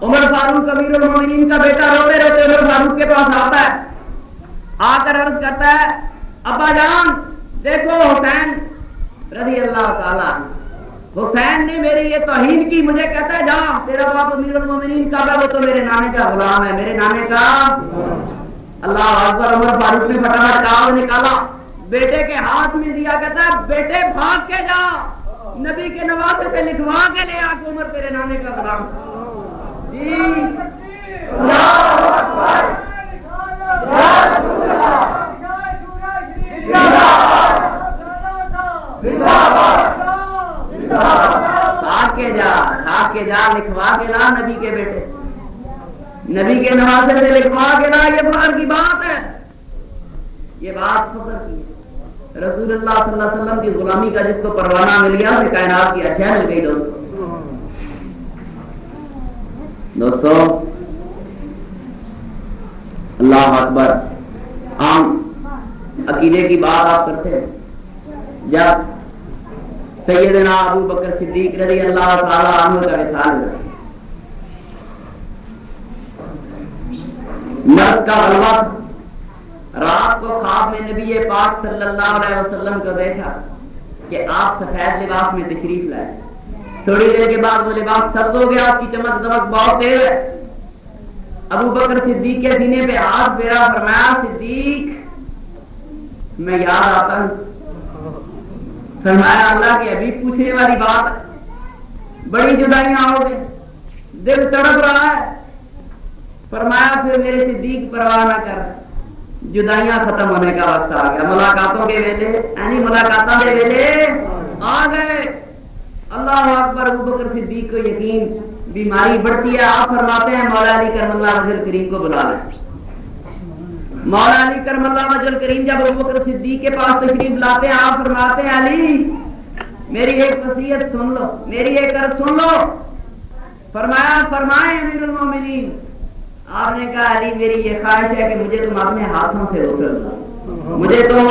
عمر فاروق امیر المومنین کا بیٹا روتے روتے عمر فاروق کے پاس آتا ہے، آ کر عرض کرتا ہے ابا جان دیکھو حسین رضی اللہ تعالیٰ حسین نے میری یہ توہین کی، مجھے کہتا ہے جا تیرا باپ امیر المومنین کعب ہے، وہ تو میرے نانے کا غلام ہے، میرے نانے کا۔ اللہ اکبر۔ عمر فاروق نے فٹافٹ کاغذ نکالا، بیٹے کے ہاتھ میں دیا، کہتا ہے بیٹے بھاگ کے جا نبی کے نواسے سے لکھوا کے لے آ کے عمر تیرے نانے کا غلام۔ جی کھا کے جا لکھوا کے لا نبی کے بیٹے، نبی کے نواسے سے لکھوا کے لا۔ یہ فخر کی بات ہے، یہ بات فخر کی ہے۔ رسول اللہ صلی اللہ علیہ وسلم کی غلامی کا جس کو پروانہ مل گیا اسے کائنات کی اچھا مل گئی۔ دوستو اللہ اکبر۔ عام عقیدے کی بات آپ کرتے ہیں، جب سیدنا ابو بکر صدیق رضی اللہ تعالی عنہ کا وصال ہوا، مرض کا غلبہ، رات کو خواب میں نبی پاک صلی اللہ علیہ وسلم کو دیکھا کہ آپ سفید لباس میں تشریف لائے، تھوڑی دیر کے بعد وہ لباس سبز ہو گیا، اس کی چمک دمک بہت تیز ہے۔ ابو بکر صدیق کے سینے پہ ہاتھ پھیرا، فرمایا صدیق میں یاد آتا ہوں۔ فرمایا اللہ کے حبیب پوچھنے والی بات ہے، بڑی جدائیاں ہو گئی، دل تڑپ رہا ہے۔ فرمایا پھر میرے صدیق پرواہ نہ کر، جدائیاں ختم ہونے کا وقت آ گیا، ملاقاتوں کے ویلے یعنی ملاقاتوں کے ویلے آ گئے۔ اللہ اکبر۔ ابو بکر صدیق کو یقین، بیماری بڑھتی ہے، آپ فرماتے ہیں مولا علی کرم اللہ وجہ کریم کو بلا لیں۔ مولا علی کرم اللہ وجہ کریم جب ابو بکر صدیق کے پاس تشریف لاتے ہیں، آپ فرماتے ہیں علی میری ایک وصیت سن لو، میری ایک عرض سن لو۔ فرمایا فرمائیں امیر المومنین۔ آپ نے کہا علی میری یہ خواہش ہے کہ مجھے تم اپنے ہاتھوں سے غسل دو، مجھے تم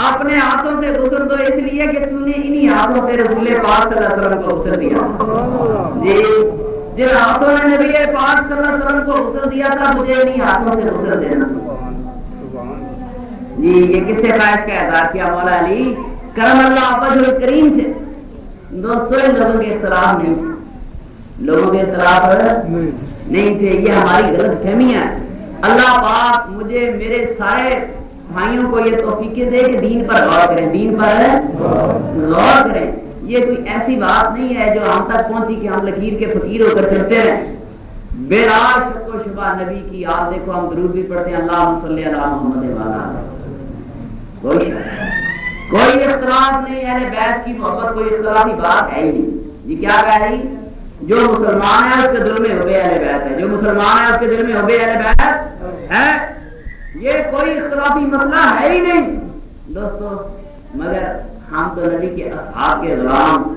اپنے ہاتھوں سے غسل دو، اس لیے کہ تم نے انہی ہاتھوں سے رسول پاک صلی اللہ علیہ وسلم کو غسل دیا۔ جی جن ہاتھوں نے نبی پاک صلی اللہ علیہ وسلم کو غسل دیا تھا، مجھے انہی ہاتھوں سے غسل دینا۔ جی یہ کس سے خواہش کا اظہار کیا؟ مولا علی کرم اللہ وجہ کریم سے۔ دوستو لوگوں کے اختلاف نہیں، لوگوں کے اختلاف نہیں تھے، یہ ہماری غلط فہمیاں ہے۔ اللہ پاک مجھے میرے سارے بھائیوں کو یہ توفیق دے کہ دین پر غور کریں، دین پر غور کریں۔ یہ کوئی ایسی بات نہیں ہے جو ہم تک پہنچی کہ ہم لکیر کے فقیر ہو کر چلتے رہیں۔ بلا شک و شبہ نبی کی یاد، دیکھو ہم درود بھی پڑھتے ہیں، اللہم صلی علی محمد وعلی۔ کوئی اختلاف نہیں، اہل بیت کی محبت کوئی اختلافی بات ہے ہی نہیں۔ جی کیا کہہ رہی؟ جو مسلمان ہے اس کے دل میں حب اہل بیت ہے، جو مسلمان ہے اس کے دل میں حب اہل بیت ہے، یہ کوئی اختلافی مسئلہ ہے ہی نہیں دوستو۔ مگر ہم تو نبی کے اصحاب کے غلام،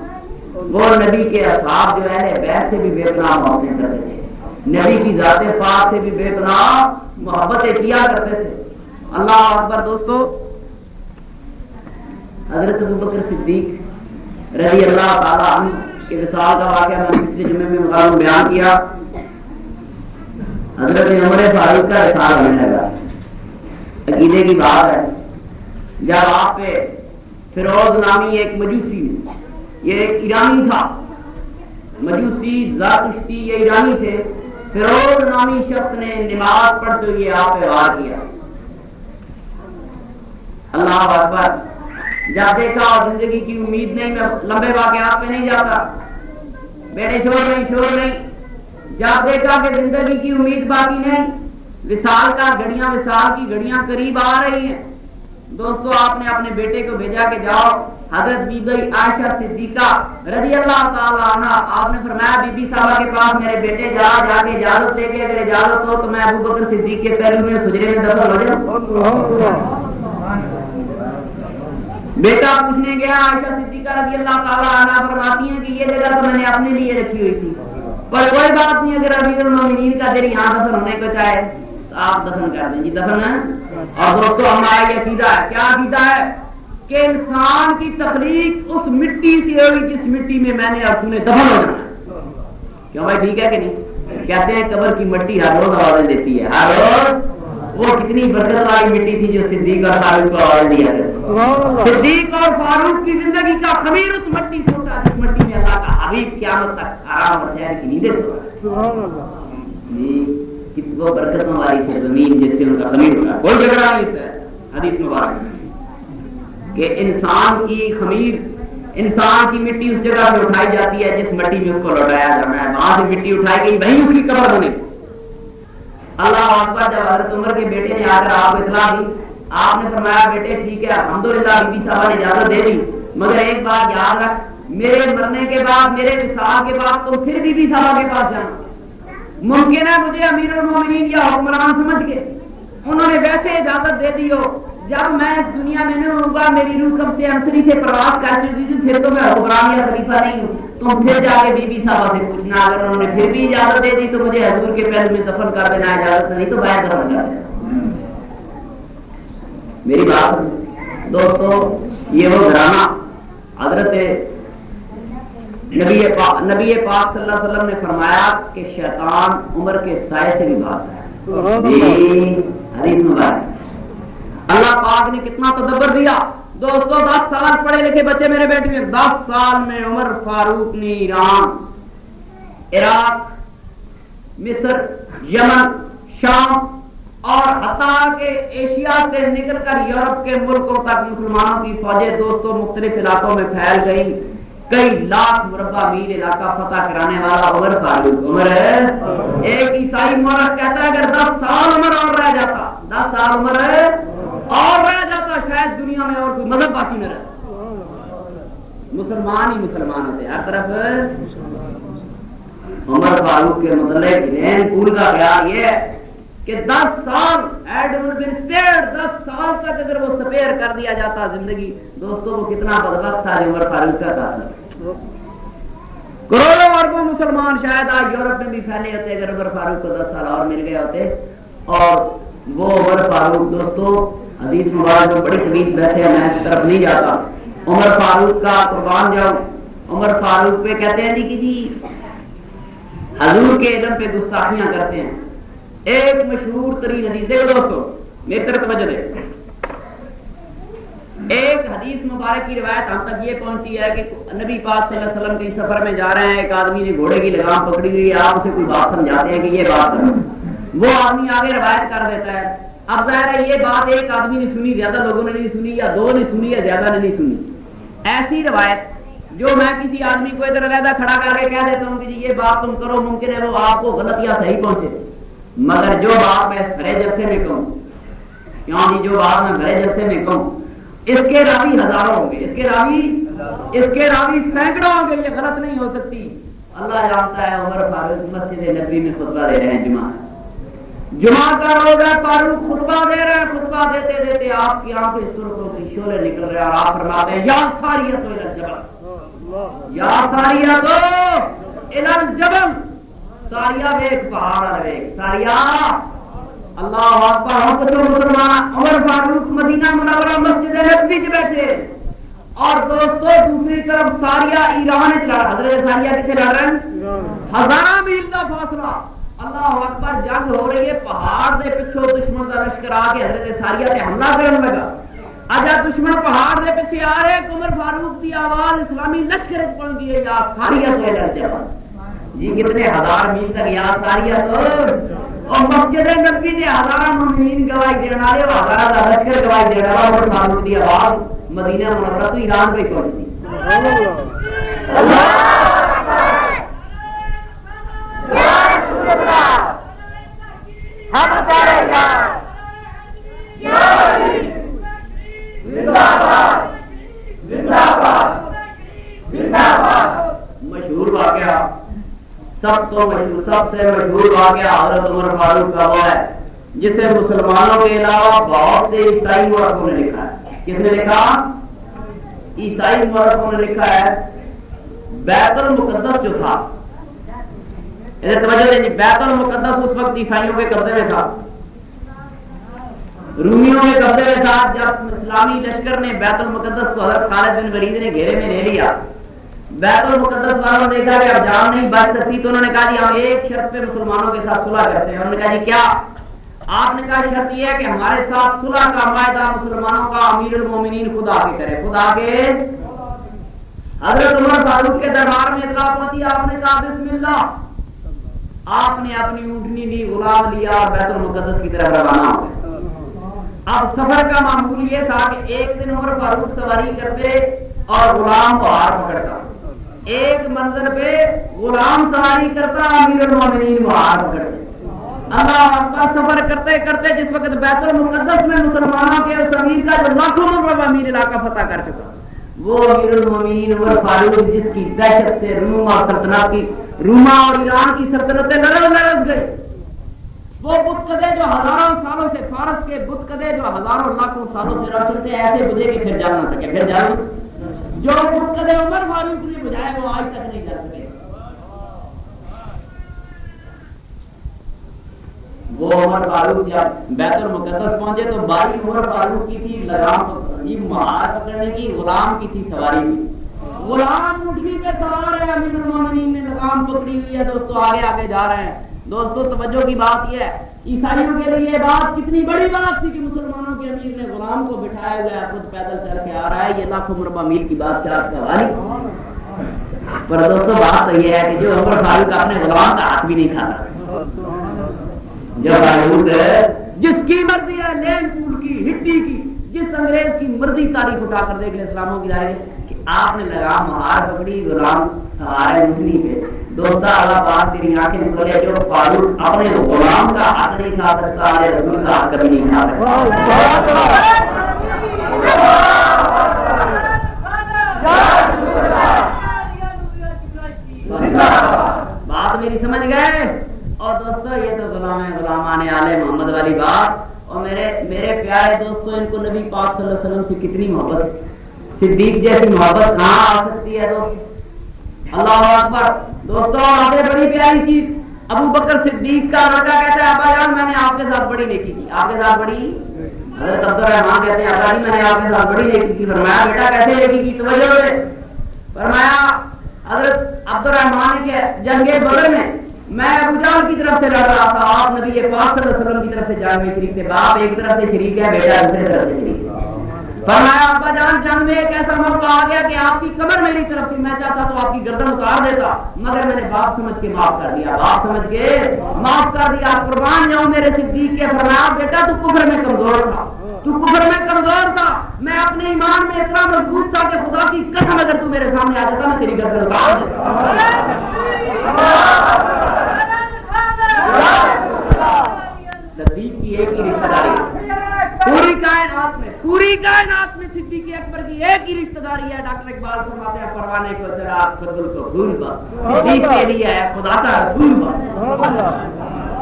وہ نبی کے اصحاب جو اہل بیت سے بھی بے پناہ محبتیں کرتے تھے، نبی کی ذات پاک سے بھی بے پناہ محبتیں کیا کرتے تھے۔ اللہ اکبر۔ دوستو حضرت ابو بکر صدیق رضی اللہ تعالی عنہ کے وصال کا واقعہ میں نے پچھلے جمعے میں مقام بیان کیا۔ حضرت عمر فاروق کا وصال ہونے لگا، عقیدے کی بات ہے۔ جب آپ پہ فیروز نامی ایک مجوسی، یہ ایک ایرانی تھا، مجوسی زرتشتی، یہ ایرانی تھے، فیروز نامی شخص نے نماز پڑھتے ہوئے آپ پہ وار کیا۔ اللہ اکبر۔ جب دیکھا اور زندگی کی امید نہیں، میں لمبے واقعات پہ نہیں جاتا، بیٹے شور نہیں، جب دیکھا کہ زندگی کی امید باقی نہیں، وصال کی گھڑیاں قریب آ رہی ہیں، دوستو آپ نے اپنے بیٹے کو بھیجا کہ جاؤ حضرت بی بی عائشہ صدیقہ رضی اللہ تعالی عنہ، آپ نے فرمایا بی بی صاحبہ کے پاس میرے بیٹے جا کے اجازت لے کے، اگر اجازت ہو تو میں ابو بکر صدیق کے پہلو میں سجرے میں دفن ہو جاؤں۔ بیٹا پوچھنے گیا، عائشہ صدیقہ رضی اللہ تعالی عنہ فرماتی ہیں کہ یہ جگہ تو میں نے اپنے لیے رکھی ہوئی تھی، پر کوئی بات نہیں، اگر امیر المومنین کا دل یہاں دفن ہونے کو چاہے تو آپ دفن کر دیں۔ جی دفن ہے۔ اور دوستو ہمارا یہ عقیدہ ہے، کیا عقیدہ ہے؟ کہ انسان کی تخلیق اس مٹی سے ہوئی جس مٹی میں میں نے اور تو نے دفن ہو جانا ہے۔ کیوں بھائی ٹھیک ہے کہ نہیں؟ کہتے ہیں قبر کی مٹی ہر روز آوازیں دیتی ہے، ہر روز۔ وہ کتنی برکت والی مٹی تھی جو صدیق اور فاروق کو آواز دیا کرتی۔ صدیق اور فاروق کی زندگی کا خمیر اس مٹی سے اٹھا جس مٹی میں اللہ کا حبیب قیامت تک آرام اور چین کی نیندیں سویا۔ وہ برکتوں والی سے زمین جس سے ان کا خمیر اٹھا، کوئی جھگڑا نہیں ہے حدیث مبارک کہ انسان کی خمیر، انسان کی مٹی اس جگہ سے اٹھائی جاتی ہے جس مٹی میں اس کو لوٹایا جانا ہے، وہاں سے مٹی اٹھائی گئی وہیں اس کی قبر بنی۔ اللہ اکبر۔ جب حضرت عمر کے بیٹے نے آ کر آپ کو اطلاع دی، آپ نے فرمایا بیٹے ٹھیک ہے الحمدللہ بی بی صاحبہ نے اجازت دے دی، مگر ایک بات یاد رکھ، میرے مرنے کے بعد، میرے وصال کے بعد تو پھر بی بی صاحبہ کے پاس جانا۔ ممکن ہے مجھے امیر المومنین یا حکمران سمجھ کے انہوں نے ویسے اجازت دے دی ہو، جب میں اس دنیا میں نہیں ہوں گا، میری روح کب سے انصری سے پرواز کر چکی تھی، پھر تو میں حکمران یا خلیفہ نہیں ہوں، تم پھر جا کے بی بی صاحبہ سے پوچھنا، اگر انہوں نے پھر بھی اجازت دے دی تو مجھے حضور کے پہلو میں دفن کر دینا، اجازت نہیں تو باہر دفن کر دینا۔ میری بات دوستو، یہ وہ گھرانہ حضرت نبی پاک صلی اللہ علیہ وسلم نے فرمایا کہ شیطان عمر کے سائے سے بھی بھاگتا ہے۔ حدیث مبارک اللہ پاک نے کتنا تدبر دیا دوستو۔ 10 سال پڑھے لکھے بچے میرے بیٹے میں، 10 سال میں عمر فاروق نے ایران، عراق، مصر، یمن، شام اور حتیٰ کہ ایشیا سے نکل کر یورپ کے ملکوں تک مسلمانوں کی فوجیں دوستوں مختلف علاقوں میں پھیل گئی۔ کئی لاکھ مربع میل علاقہ فتح کرانے والا عمر فاروق۔ عمر ایک عیسائی مورخ کہتا ہے اگر 10 سال عمر اور رہ جاتا، 10 سال عمر اور رہ جاتا، شاید دنیا میں اور کوئی مذہب باقی نہ رہتا، مسلمان ہی مسلمان ہوتے ہر طرف۔ عمر فاروق کے متعلق پول کا خیال یہ ہے کہ 10 سال 10 سال تک اگر وہ سپیئر کر دیا جاتا زندگی، دوستوں وہ کتنا بدبخت تھا عمر فاروق کا تھا۔ کروڑوں اربوں مسلمان شاید آج یورپ میں بھی پھیلے ہوتے اگر عمر فاروق کو 10 سال اور مل گئے ہوتے۔ اور وہ عمر فاروق دوستوں حدیث مبارک میں بڑی طویل بحث ہے، میں اس طرف نہیں جاتا۔ عمر فاروق کا قربان جاؤ، عمر فاروق پہ کہتے ہیں کہ جی حضور کے علم پہ گستاخیاں کرتے ہیں۔ ایک مشہور ترین حدیث ہے دوستو، میری طرف توجہ دے، ایک حدیث مبارک کی روایت ہم تک یہ پہنچی ہے کہ نبی پاک صلی اللہ علیہ وسلم کے سفر میں جا رہے ہیں، ایک آدمی نے گھوڑے کی لگام پکڑی ہوئی ہے، آپ اسے کوئی بات سمجھاتے ہیں کہ یہ بات کرو، وہ آدمی آگے روایت کر دیتا ہے۔ اب ظاہر ہے یہ بات ایک آدمی نے سنی، زیادہ لوگوں نے نہیں سنی، یا 2 نے سنی، یا زیادہ نے نہیں سنی۔ ایسی روایت جو میں کسی آدمی کو ادھر علیحدہ کھڑا کر کے کہہ دیتا ہوں کہ جی یہ بات تم کرو، ممکن ہے وہ آپ کو غلط یا صحیح پہنچے، مگر جو بات میں بڑے جلسے میں کہوں، کیوں جی جو بات میں بڑے جلسے میں کہوں، اس کے راوی ہزاروں ہوں گے، اس کے راوی سینکڑوں ہوں گے، یہ غلط نہیں ہو سکتی۔ اللہ جانتا ہے عمر فاروق مسجد نبوی میں خطبہ دے رہے ہیں، جمعہ کا روز ہے، فاروق خطبہ دے رہے ہیں، خطبہ دیتے دیتے آپ کی آنکھیں سرخوں سے شعلے نکل رہے ہیں اور آپ فرماتے ہیں یا ساریۃ الی الجبل، یا ساریۃ الی الجبل، ساریہ ویک پہاڑ ویک، ساریہ اللہ اکبر۔ ہم تو مسلمان عمر فاروق مدینہ منورہ مسجد نبوی میں بیٹھے اور دوستو دوسری طرف ساریہ ایران چلا رہا، حضرت ساریہ کسے لڑ رہے ہیں؟ 1000 میل کا فاصلہ، اللہ اکبر، جنگ ہو رہی ہے، پہاڑ دے پچھوں دشمن کا لشکر آ کے حضرت ساریہ سے حملہ کرنے لگا۔ اجا دشمن پہاڑ دے پیچھے آ رہے، عمر فاروق کی آواز اسلامی لشکر پہنچ گئی ہے یا ساریہ سے لڑ جاؤ جی، کتنے 1000 میل تک یا ساریہ تو، اور مسجد نبوی نے 1000 مومنین گواہی دینے والے، 1000 کا لشکر گواہی دینے والا، عمر فاروق کی آواز مدینہ منورہ تو ایران پہ پہنچتی۔ مشہور واقعہ، سب سے مشہور واقعہ حضرت عمر فاروق کا وہ ہے جسے مسلمانوں کے علاوہ بہت سے عیسائی مورخوں نے لکھا ہے۔ کس نے لکھا؟ عیسائی مورخوں نے لکھا ہے۔ بیت المقدس جو تھا، بیت المقدس اس وقت عیسائیوں کے قبضے میں تھا، رومیوں کے قبضے میں تھا۔ جب اسلامی لشکر نے بیت المقدس کو حضرت خالد بن ولید نے گھیرے میں لے لیا، بیت المقدس والوں نے دیکھا کہ اب جان نہیں بچ سکتی تو انہوں نے کہا جی ہم ایک شرط پہ مسلمانوں کے ساتھ صلح کرتے ہیں. انہوں نے کہا جی کیا؟ آپ نے کہا شرط یہ ہے کہ ہمارے ساتھ صلح کا معاہدہ مسلمانوں کا امیر المومنین خود آ کے کرے. خود آ کے حضرت عمر فاروق کے دربار میں اطلاع پہنچی. آپ نے کہا بسم اللہ. آپ نے اپنی اونٹنی لی, غلام لیا اور بیت المقدس کی طرف روانہ ہو گئے. اب سفر کا معمول یہ تھا کہ ایک دن عمر فاروق سواری کرتے اور غلام کو ہار پکڑتا. ایک منزل پہ غلام سواری کرتا, امیر المومنین کو ہار پکڑتے. اللہ اکبر. سفر کرتے کرتے جس وقت بیت المقدس میں مسلمانوں کے اس امیر کا جو لاکھوں مربع میل علاقہ فتح کر چکا, وہ امیر المومنین عمر فاروق جس کی دہشت سے روما اور ایران کی سلطنتیں لرز گئی. وہ بت قدے جو ہزاروں سالوں سے, فارس کے بت قدے جو ہزاروں لاکھوں سالوں سے رچتے ایسے بجے کہ پھر جل نہ سکے. پھر جل جو بت قدے عمر فاروق نے بجائے وہ آج تک نہیں جل سکے. وہ عمر فاروق جب بیت المقدس پہنچے تو باری عمر فاروق کی تھی لگام مہار پکڑنے کی, غلام کی تھی سواری کی. غلام اٹھنی پہ سوار ہے, امیر المومنین نے لگام پکڑی ہوئی ہے. دوستو آگے آگے جا رہے ہیں. دوستو توجہ کی بات یہ ہے, عیسائیوں کے لیے یہ بات کتنی بڑی بات تھی کہ مسلمانوں کے امیر نے غلام کو بٹھایا ہوا ہے, خود پیدل چل کے آ رہا ہے. یہ لاکھوں مربع میل کی بادشاہ کا والی. پر دوستو بات تو یہ ہے کہ جو عمر فاروق اپنے غلام کا ہاتھ بھی نہیں کھاتا. جو فاروق جس کی مرضی ہے, لین پول کی, ہٹی کی, جس انگریز کی مرضی تاریخ اٹھا کر دیکھ لے اسلاموں کی رائے کہ آپ نے لگام مہار پکڑی, غلام سوارے مسلم پہ. دوستا اللہ پاک تیری آنکھیں کھولے, جو فاروق اپنے غلام کا حق نہیں کھا سکتا, رسول کا حق کبھی نہیں کھا سکتا. بات میری سمجھ گئے؟ اور دوستو یہ تو غلام ہے, غلامان آل محمد والی بات. اور میرے پیارے دوستو, ان کو نبی پاک صلی اللہ علیہ وسلم سے کتنی محبت, صدیق جیسی محبت کہاں آ سکتی ہے دوست. اللہ اکبر. دوستو آپ سے بڑی پیاری چیز, ابو بکر صدیق کا لڑکا کہتا ہے ابا جان میں نے آپ کے ساتھ بڑی نیکی کی. آپ کے ساتھ بڑی, حضرت عبد الرحمان کہتے ہیں ابا جی میں نے آپ کے ساتھ بڑی نیکی کی. فرمایا بیٹا کیسے نیکی کی, توجہ دے. فرمایا حضرت عبد الرحمان کے جنگ بدر میں ابو جہل کی طرف سے لڑ رہا تھا, آپ نبی پاک صلی اللہ علیہ وسلم کی طرف سے جنگ میں شریک تھے. باپ ایک طرف سے شریک ہے, بیٹا دوسرے طرف سے شریک ہے. فرمایا ابا جان جنگ میں ایک ایسا موقع آ گیا کہ آپ کی کمر میری طرف تھی, میں چاہتا تو آپ کی گردن اتار دیتا, مگر میں نے باپ سمجھ کے معاف کر دیا. باپ سمجھ کے معاف کر دیا. قربان جاؤں میرے صدیق کے. فرمایا بیٹا تو کفر میں کمزور تھا, تو کفر میں کمزور تھا, میں اپنے ایمان میں اتنا مضبوط تھا کہ خدا کی قسم اگر تو میرے سامنے آ جاتا میں تیری گردن اتار دیتا. صدیق کی ایک ہی رشتہ داری پوری کائنات میں صدیق اکبر کی ایک ہی رشتہ داری ہے. ڈاکٹر اقبال فرماتے ہیں پروانے کو چراغ قبول کو بھول با, صدیق کے لیے ہے خدا کا رسول با.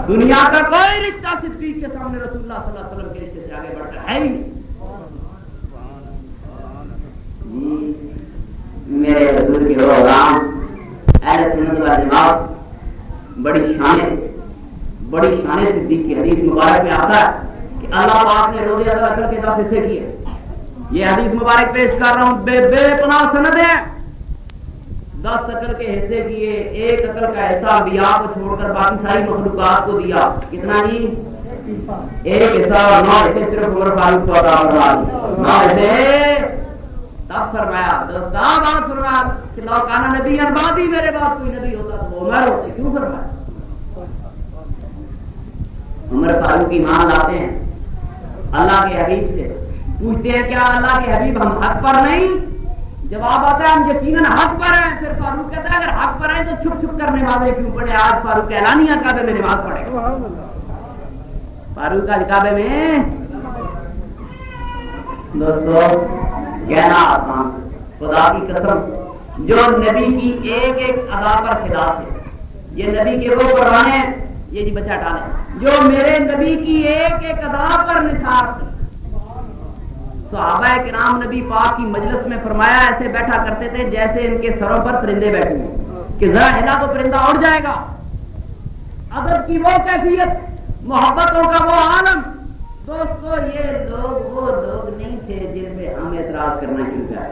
دنیا کا کوئی رشتہ صدیق کے سامنے رسول اللہ صلی اللہ علیہ وسلم کے رشتے سے آگے بڑھتا ہے ہی. میرے حضور کے غلام اہل سنت والجماعت بڑی شان صدیق کی حدیث مبارک میں آتا ہے کہ اللہ پاک نے روزے ادا کر کے 10 حصے کیے. یہ حدیث مبارک پیش کر رہا ہوں, بے پناہ سند ہے. 10 عقل کے حصے کیے, ایک عقل کا حصہ انبیاء کو چھوڑ کر باقی ساری مخلوقات کو دیا. کتنا جی؟ ایک حصہ, اور 9 حصے صرف عمر فاروق کو عطا فرمایا. 9 حصے تب فرمایا دوستاں بات فرمایا کہ لو کانا نبی بعدی, میرے بعد کوئی نبی ہوتا تو وہ عمر ہوتے. کیوں فرمایا؟ عمر فاروق ایمان لاتے ہیں اللہ کے حبیب سے, پوچھتے ہیں کیا اللہ کے حبیب ہم حق پر نہیں؟ جواب آتا ہے ہم یقیناً حق پر ہیں. پھر فاروق کہتا ہے اگر حق پر ہیں تو چھپ چھپ کر نمازیں کیوں پڑھے؟ آج فاروق اعلانیہ کعبے میں نماز پڑھے گا. فاروق کا کعبے میں دوستو کہنا آسان, خدا کی قسم جو نبی کی ایک ایک ادا پر خدا ہے. یہ نبی کے وہ قرآن ہیں, یہ جی بچہ ڈالے, جو میرے نبی کی ایک ایک ادا پر نثار تھے. صحابہ کرام نبی پاک کی مجلس میں فرمایا ایسے بیٹھا کرتے تھے جیسے ان کے سروں پر پرندے بیٹھے ہیں کہ ذرا ہلا تو پرندہ اڑ جائے گا. ادب کی وہ کیفیت, محبتوں کا وہ عالم. دوستو یہ لوگ وہ لوگ نہیں تھے جن پہ ہم اعتراض کرنا شروع کر.